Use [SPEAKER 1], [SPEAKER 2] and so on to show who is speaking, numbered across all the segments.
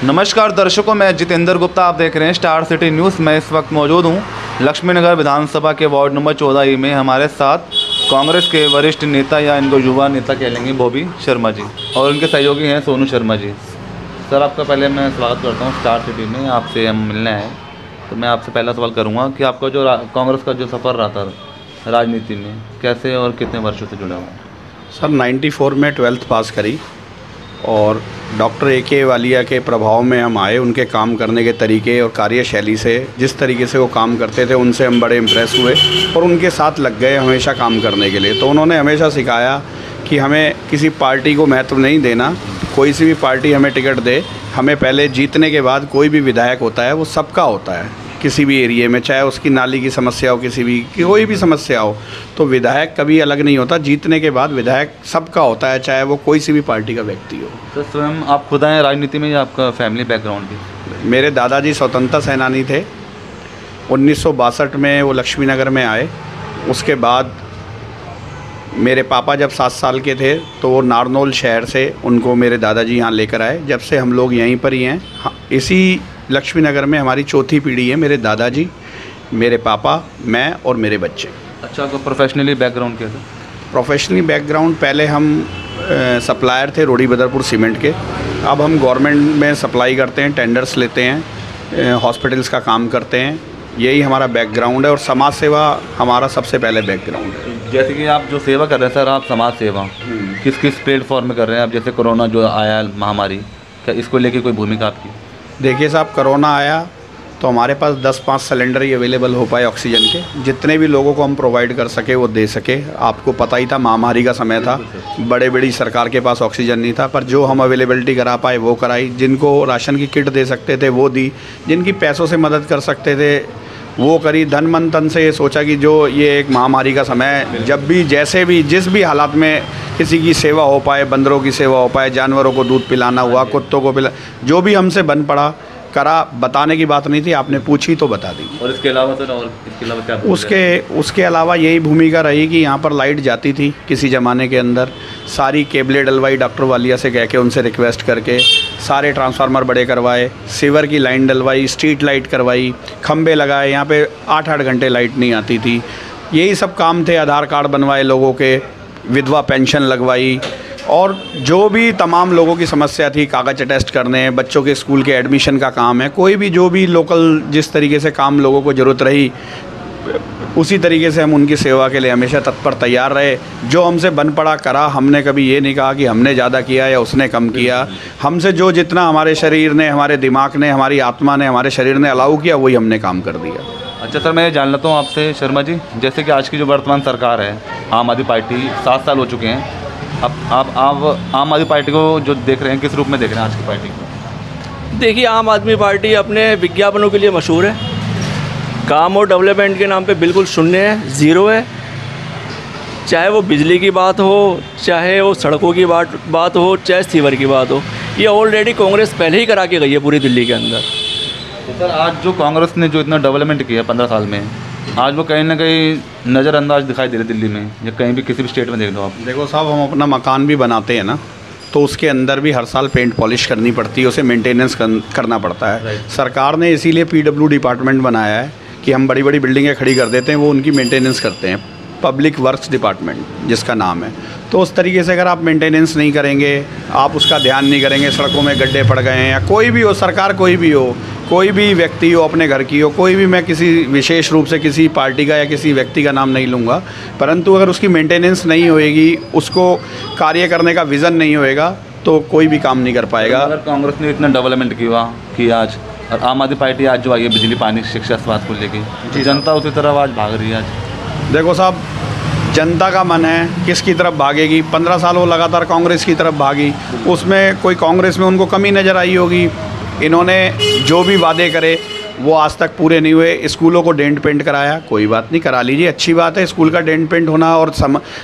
[SPEAKER 1] नमस्कार दर्शकों, मैं जितेंद्र गुप्ता, आप देख रहे हैं स्टार सिटी न्यूज़। मैं इस वक्त मौजूद हूं लक्ष्मीनगर विधानसभा के वार्ड नंबर 14 में। हमारे साथ कांग्रेस के वरिष्ठ नेता या इनको युवा नेता कह लेंगे बॉबी शर्मा जी, और उनके सहयोगी हैं सोनू शर्मा जी। सर, आपका पहले मैं स्वागत करता हूँ स्टार सिटी में। आपसे हम मिलने आए, तो मैं आपसे पहला सवाल करूँगा कि आपका जो कांग्रेस का जो सफ़र रहा था राजनीति में, कैसे और कितने वर्षों से जुड़ा हुआ है?
[SPEAKER 2] सर 94 में 12th पास करी और डॉक्टर A.K. वालिया के प्रभाव में हम आए। उनके काम करने के तरीके और कार्यशैली से, जिस तरीके से वो काम करते थे, उनसे हम बड़े इम्प्रेस हुए और उनके साथ लग गए हमेशा काम करने के लिए। तो उन्होंने हमेशा सिखाया कि हमें किसी पार्टी को महत्व नहीं देना, कोई सी भी पार्टी हमें टिकट दे, हमें पहले जीतने के बाद कोई भी विधायक होता है वो सबका होता है किसी भी एरिया में, चाहे उसकी नाली की समस्या हो, कोई भी समस्या हो, तो विधायक कभी अलग नहीं होता। जीतने के बाद विधायक सबका होता है, चाहे वो कोई सी भी पार्टी का व्यक्ति हो।
[SPEAKER 1] तो स्वयं आप खुद आए राजनीति में या आपका फैमिली बैकग्राउंड भी?
[SPEAKER 2] मेरे दादाजी स्वतंत्रता सेनानी थे। 1962 में वो लक्ष्मीनगर में आए। उसके बाद मेरे पापा जब 7 साल के थे तो वो नारनौल शहर से उनको मेरे दादाजी यहाँ लेकर आए। जब से हम लोग यहीं पर ही हैं। हाँ, इसी लक्ष्मीनगर में हमारी चौथी पीढ़ी है। मेरे दादाजी, मेरे पापा, मैं और मेरे बच्चे।
[SPEAKER 1] अच्छा, आपका प्रोफेशनली बैकग्राउंड क्या था?
[SPEAKER 2] प्रोफेशनली बैकग्राउंड, पहले हम सप्लायर थे रोड़ी बदरपुर सीमेंट के। अब हम गवर्नमेंट में सप्लाई करते हैं, टेंडर्स लेते हैं, हॉस्पिटल्स का काम करते हैं। यही हमारा बैकग्राउंड है और समाज सेवा हमारा सबसे पहले बैकग्राउंड है।
[SPEAKER 1] जैसे कि आप जो सेवा कर रहे हैं सर, आप समाज सेवा किस किस प्लेटफॉर्म में कर रहे हैं आप? जैसे कोरोना जो आया महामारी, क्या इसको लेके कोई भूमिका आपकी?
[SPEAKER 2] देखिए साहब, कोरोना आया तो हमारे पास 10-5 सिलेंडर ही अवेलेबल हो पाए ऑक्सीजन के। जितने भी लोगों को हम प्रोवाइड कर सके वो दे सके। आपको पता ही था महामारी का समय था, बड़ी सरकार के पास ऑक्सीजन नहीं था, पर जो हम अवेलेबिलिटी करा पाए वो कराई। जिनको राशन की किट दे सकते थे वो दी, जिनकी पैसों से मदद कर सकते थे वो करी। धन मन तन से ये सोचा कि जो ये एक महामारी का समय, जब भी जैसे भी जिस भी हालात में किसी की सेवा हो पाए, बंदरों की सेवा हो पाए, जानवरों को दूध पिलाना हुआ, कुत्तों को जो भी हमसे बन पड़ा करा। बताने की बात नहीं थी, आपने पूछी तो बता दी।
[SPEAKER 1] और इसके अलावा सर, और इसके अलावा क्या?
[SPEAKER 2] उसके अलावा यही भूमिका रही कि यहाँ पर लाइट जाती थी किसी ज़माने के अंदर, सारी केबलें डलवाई डॉक्टर वालिया से कह के, उनसे रिक्वेस्ट करके, सारे ट्रांसफार्मर बड़े करवाए, सीवर की लाइन डलवाई, स्ट्रीट लाइट करवाई, खंबे लगाए। यहाँ पे 8-8 घंटे लाइट नहीं आती थी। यही सब काम थे। आधार कार्ड बनवाए लोगों के, विधवा पेंशन लगवाई, और जो भी तमाम लोगों की समस्या थी, कागज अटेस्ट करने, बच्चों के स्कूल के एडमिशन का काम है, कोई भी जो भी लोकल जिस तरीके से काम लोगों को ज़रूरत रही, उसी तरीके से हम उनकी सेवा के लिए हमेशा तत्पर तैयार रहे। जो हमसे बन पड़ा करा। हमने कभी ये नहीं कहा कि हमने ज़्यादा किया या उसने कम किया। हमसे जो जितना हमारे शरीर ने, हमारे दिमाग ने, हमारी आत्मा ने, हमारे शरीर ने अलाउ किया, वही हमने काम कर दिया।
[SPEAKER 1] अच्छा सर, मैं ये जान लेता हूँ आपसे शर्मा जी, जैसे कि आज की जो वर्तमान सरकार है, आम आदमी पार्टी, 7 साल हो चुके हैं। अब आप आम आदमी पार्टी को जो देख रहे हैं, किस रूप में देख रहे हैं आज की पार्टी को?
[SPEAKER 3] देखिए, आम आदमी पार्टी अपने विज्ञापनों के लिए मशहूर है। काम और डेवलपमेंट के नाम पे बिल्कुल शून्य है, ज़ीरो है। चाहे वो बिजली की बात हो, चाहे वो सड़कों की बात हो, चाहे सीवर की बात हो, ये ऑलरेडी कांग्रेस पहले ही करा के गई है पूरी दिल्ली के अंदर।
[SPEAKER 1] तो सर, आज जो कांग्रेस ने जो इतना डेवलपमेंट किया 15 साल में, आज वो कहीं ना कहीं नज़रअंदाज दिखाई दे रहे दिल्ली में या कहीं भी किसी भी स्टेट में देख लो आप।
[SPEAKER 2] देखो साहब, हम अपना मकान भी बनाते हैं ना, तो उसके अंदर भी हर साल पेंट पॉलिश करनी पड़ती है, उसे मेंटेनेंस करना पड़ता है। सरकार ने इसीलिए PW डिपार्टमेंट बनाया है कि हम बड़ी बड़ी बिल्डिंगें खड़ी कर देते हैं, वो उनकी मेंटेनेंस करते हैं। पब्लिक वर्क्स डिपार्टमेंट जिसका नाम है। तो उस तरीके से अगर आप मेंटेनेंस नहीं करेंगे, आप उसका ध्यान नहीं करेंगे, सड़कों में गड्ढे पड़ गए हैं, या कोई भी हो, सरकार कोई भी हो, कोई भी व्यक्ति हो, अपने घर की हो, कोई भी, मैं किसी विशेष रूप से किसी पार्टी का या किसी व्यक्ति का नाम नहीं लूँगा, परंतु अगर उसकी मेंटेनेंस नहीं होएगी, उसको कार्य करने का विज़न नहीं होएगा, तो कोई भी काम नहीं कर पाएगा।
[SPEAKER 1] अगर कांग्रेस ने इतना डेवलपमेंट किया आज, और आम आदमी पार्टी आज जो आई है बिजली, पानी, शिक्षा, स्वास्थ्य को लेके, जनता उसी तरफ आज भाग रही है। आज
[SPEAKER 2] देखो साहब, जनता का मन है किसकी तरफ भागेगी। 15 साल वो लगातार कांग्रेस की तरफ भागी, उसमें कोई कांग्रेस में उनको कमी नज़र आई होगी। इन्होंने जो भी वादे करे वो आज तक पूरे नहीं हुए। स्कूलों को डेंट पेंट कराया, कोई बात नहीं, करा लीजिए, अच्छी बात है स्कूल का डेंट पेंट होना। और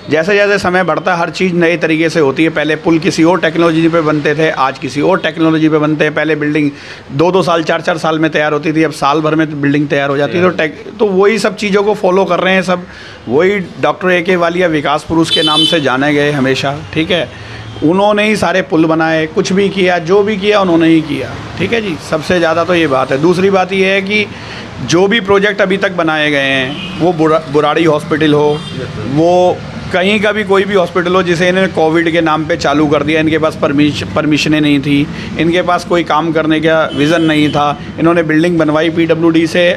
[SPEAKER 2] जैसे जैसे समय बढ़ता है हर चीज़ नए तरीके से होती है। पहले पुल किसी और टेक्नोलॉजी पे बनते थे, आज किसी और टेक्नोलॉजी पे बनते हैं। पहले बिल्डिंग 2-2 साल 4-4 साल में तैयार होती थी, अब साल भर में बिल्डिंग तैयार हो जाती है। तो वही सब चीज़ों को फॉलो कर रहे हैं सब। वही डॉक्टर A.K. वालिया विकास पुरुष के नाम से जाने गए हमेशा, ठीक है। उन्होंने ही सारे पुल बनाए, कुछ भी किया, जो भी किया उन्होंने ही किया। ठीक है जी, सबसे ज़्यादा तो ये बात है। दूसरी बात ये है कि जो भी प्रोजेक्ट अभी तक बनाए गए हैं, वो बुराड़ी हॉस्पिटल हो, वो कहीं का भी कोई भी हॉस्पिटल हो जिसे इन्होंने कोविड के नाम पे चालू कर दिया, इनके पास परमिशनें नहीं थी, इनके पास कोई काम करने का विज़न नहीं था। इन्होंने बिल्डिंग बनवाई PWD से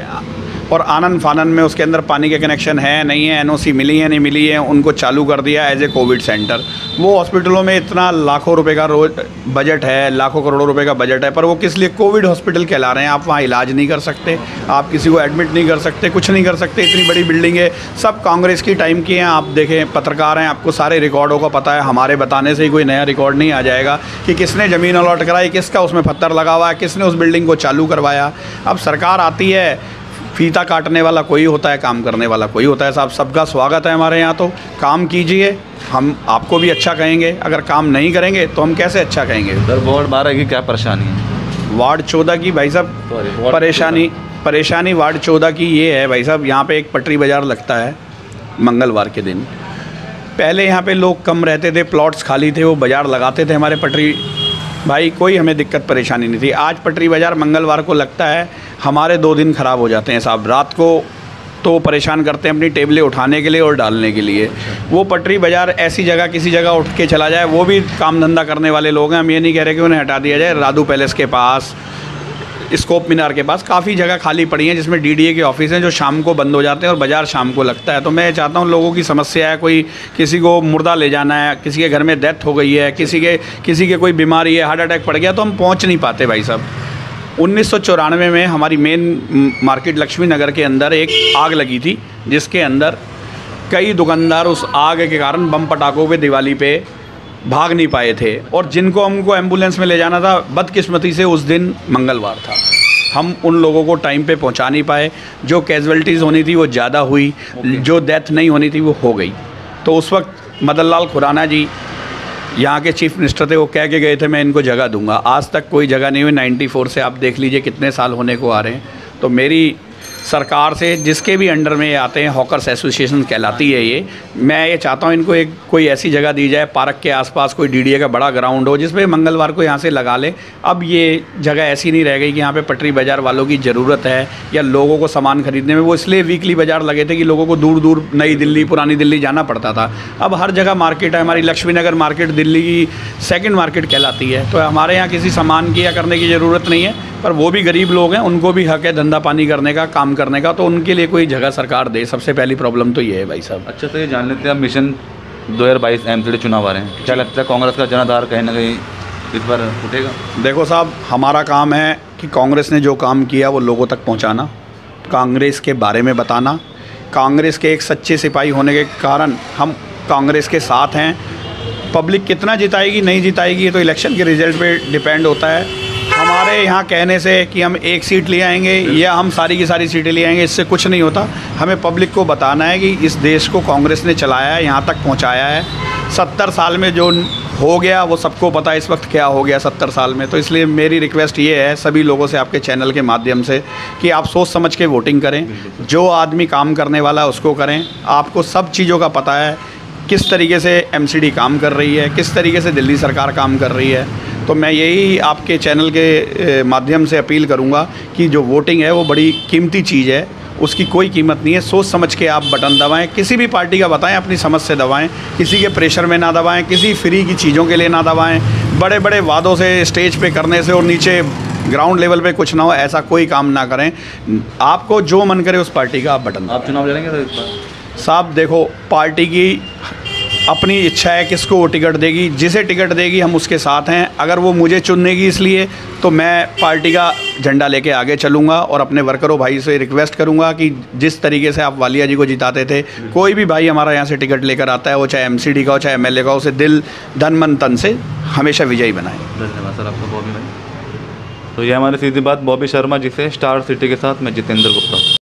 [SPEAKER 2] और आनन फानन में उसके अंदर पानी के कनेक्शन है नहीं है, NOC मिली है नहीं मिली है, उनको चालू कर दिया एज ए कोविड सेंटर। वो हॉस्पिटलों में इतना लाखों रुपए का रोज बजट है, लाखों करोड़ों रुपए का बजट है, पर वो किस लिए कोविड हॉस्पिटल कहला रहे हैं। आप वहाँ इलाज नहीं कर सकते, आप किसी को एडमिट नहीं कर सकते, कुछ नहीं कर सकते। इतनी बड़ी बिल्डिंग है, सब कांग्रेस की टाइम की हैं। आप देखें, पत्रकार हैं, आपको सारे रिकॉर्डों का पता है। हमारे बताने से ही कोई नया रिकॉर्ड नहीं आ जाएगा कि किसने ज़मीन अलॉट कराई, किसका उसमें पत्थर लगा हुआ है, किसने उस बिल्डिंग को चालू करवाया। अब सरकार आती है, फीता काटने वाला कोई होता है, काम करने वाला कोई होता है। साहब, सबका स्वागत है हमारे यहाँ। तो काम कीजिए, हम आपको भी अच्छा कहेंगे। अगर काम नहीं करेंगे तो हम कैसे अच्छा कहेंगे।
[SPEAKER 1] सर, वार्ड 12 की क्या परेशानी है?
[SPEAKER 2] वार्ड 14 की भाई साहब परेशानी वार्ड 14 की ये है भाई साहब, यहाँ पे एक पटरी बाज़ार लगता है मंगलवार के दिन। पहले यहाँ पे लोग कम रहते थे, प्लॉट्स खाली थे, वो बाज़ार लगाते थे हमारे पटरी भाई, कोई हमें दिक्कत परेशानी नहीं थी। आज पटरी बाज़ार मंगलवार को लगता है, हमारे 2 दिन ख़राब हो जाते हैं साहब। रात को तो परेशान करते हैं अपनी टेबलें उठाने के लिए और डालने के लिए। वो पटरी बाज़ार ऐसी जगह, किसी जगह उठ के चला जाए, वो भी काम धंधा करने वाले लोग हैं। हम ये नहीं कह रहे कि उन्हें हटा दिया जाए। राधू पैलेस के पास, स्कोप मीनार के पास काफ़ी जगह खाली पड़ी हैं जिसमें DDA के ऑफिस हैं, जो शाम को बंद हो जाते हैं और बाज़ार शाम को लगता है। तो मैं चाहता हूँ, लोगों की समस्या है, कोई किसी को मुर्दा ले जाना है, किसी के घर में डेथ हो गई है, किसी के कोई बीमारी है, हार्ट अटैक पड़ गया, तो हम पहुँच नहीं पाते भाई साहब। 1994 में हमारी मेन मार्केट लक्ष्मी नगर के अंदर एक आग लगी थी, जिसके अंदर कई दुकानदार उस आग के कारण बम पटाखों पे दिवाली पे भाग नहीं पाए थे, और जिनको हमको एम्बुलेंस में ले जाना था, बदकिस्मती से उस दिन मंगलवार था। हम उन लोगों को टाइम पे पहुंचा नहीं पाए। जो कैजुअल्टीज़ होनी थी वो ज़्यादा हुई, जो डेथ नहीं होनी थी वो हो गई। तो उस वक्त मदन लाल खुराना जी यहाँ के चीफ मिनिस्टर थे, वो कह के गए थे मैं इनको जगह दूंगा। आज तक कोई जगह नहीं हुई। 94 से आप देख लीजिए कितने साल होने को आ रहे हैं। तो मेरी सरकार से, जिसके भी अंडर में ये आते हैं, हॉकर्स एसोसिएशन कहलाती है ये, मैं ये चाहता हूँ इनको एक कोई ऐसी जगह दी जाए, पार्क के आसपास कोई DDA का बड़ा ग्राउंड हो, जिसमें मंगलवार को यहाँ से लगा ले। अब ये जगह ऐसी नहीं रह गई कि यहाँ पे पटरी बाज़ार वालों की ज़रूरत है या लोगों को सामान खरीदने में। वो इसलिए वीकली बाज़ार लगे थे कि लोगों को दूर दूर नई दिल्ली, पुरानी दिल्ली जाना पड़ता था। अब हर जगह मार्केट है। हमारी लक्ष्मी नगर मार्केट दिल्ली की सेकेंड मार्केट कहलाती है। तो हमारे यहाँ किसी सामान की या करने की ज़रूरत नहीं है, पर वो भी गरीब लोग हैं, उनको भी हक है धंधा पानी करने का, काम करने का। तो उनके लिए कोई जगह सरकार दे। सबसे पहली प्रॉब्लम तो ये है भाई साहब।
[SPEAKER 1] अच्छा, तो ये जान लेते हैं, अब मिशन 2022 MCD चुनाव आ रहे हैं, क्या लगता है कांग्रेस का जनाधार कहीं ना कहीं इस बार उठेगा?
[SPEAKER 2] देखो साहब, हमारा काम है कि कांग्रेस ने जो काम किया वो लोगों तक पहुंचाना, कांग्रेस के बारे में बताना। कांग्रेस के एक सच्चे सिपाही होने के कारण हम कांग्रेस के साथ हैं। पब्लिक कितना जिताएगी नहीं जिताएगी ये तो इलेक्शन के रिजल्ट पे डिपेंड होता है। हमारे यहाँ कहने से कि हम एक सीट ले आएंगे या हम सारी की सारी सीटें ले आएंगे, इससे कुछ नहीं होता। हमें पब्लिक को बताना है कि इस देश को कांग्रेस ने चलाया है, यहाँ तक पहुँचाया है। 70 साल में जो हो गया वो सबको पता है इस वक्त क्या हो गया 70 साल में। तो इसलिए मेरी रिक्वेस्ट ये है सभी लोगों से, आपके चैनल के माध्यम से, कि आप सोच समझ के वोटिंग करें। जो आदमी काम करने वाला है उसको करें। आपको सब चीज़ों का पता है, किस तरीके से MCD काम कर रही है, किस तरीके से दिल्ली सरकार काम कर रही है। तो मैं यही आपके चैनल के माध्यम से अपील करूंगा कि जो वोटिंग है वो बड़ी कीमती चीज़ है, उसकी कोई कीमत नहीं है। सोच समझ के आप बटन दबाएं, किसी भी पार्टी का बताएं, अपनी समझ से दबाएं, किसी के प्रेशर में ना दबाएं, किसी फ्री की चीज़ों के लिए ना दबाएं, बड़े बड़े वादों से स्टेज पे करने से और नीचे ग्राउंड लेवल पे कुछ ना हो, ऐसा कोई काम ना करें। आपको जो मन करे उस पार्टी का आप बटन।
[SPEAKER 1] आप चुनाव लड़ेंगे तो इस बार?
[SPEAKER 2] साहब देखो, पार्टी की अपनी इच्छा है किसको वो टिकट देगी, जिसे टिकट देगी हम उसके साथ हैं। अगर वो मुझे चुनेगी इसलिए तो मैं पार्टी का झंडा लेके आगे चलूँगा और अपने वर्करों भाई से रिक्वेस्ट करूँगा कि जिस तरीके से आप वालिया जी को जिताते थे, कोई भी भाई हमारा यहाँ से टिकट लेकर आता है, वो चाहे MCD का हो चाहे MLA का हो, उसे दिल धन मन तन से हमेशा विजयी बनाए।
[SPEAKER 1] धन्यवाद सर आपको बॉबी भाई। तो ये हमारी सीधी बात बॉबी शर्मा जी से, स्टार सिटी के साथ मैं जितेंद्र गुप्ता।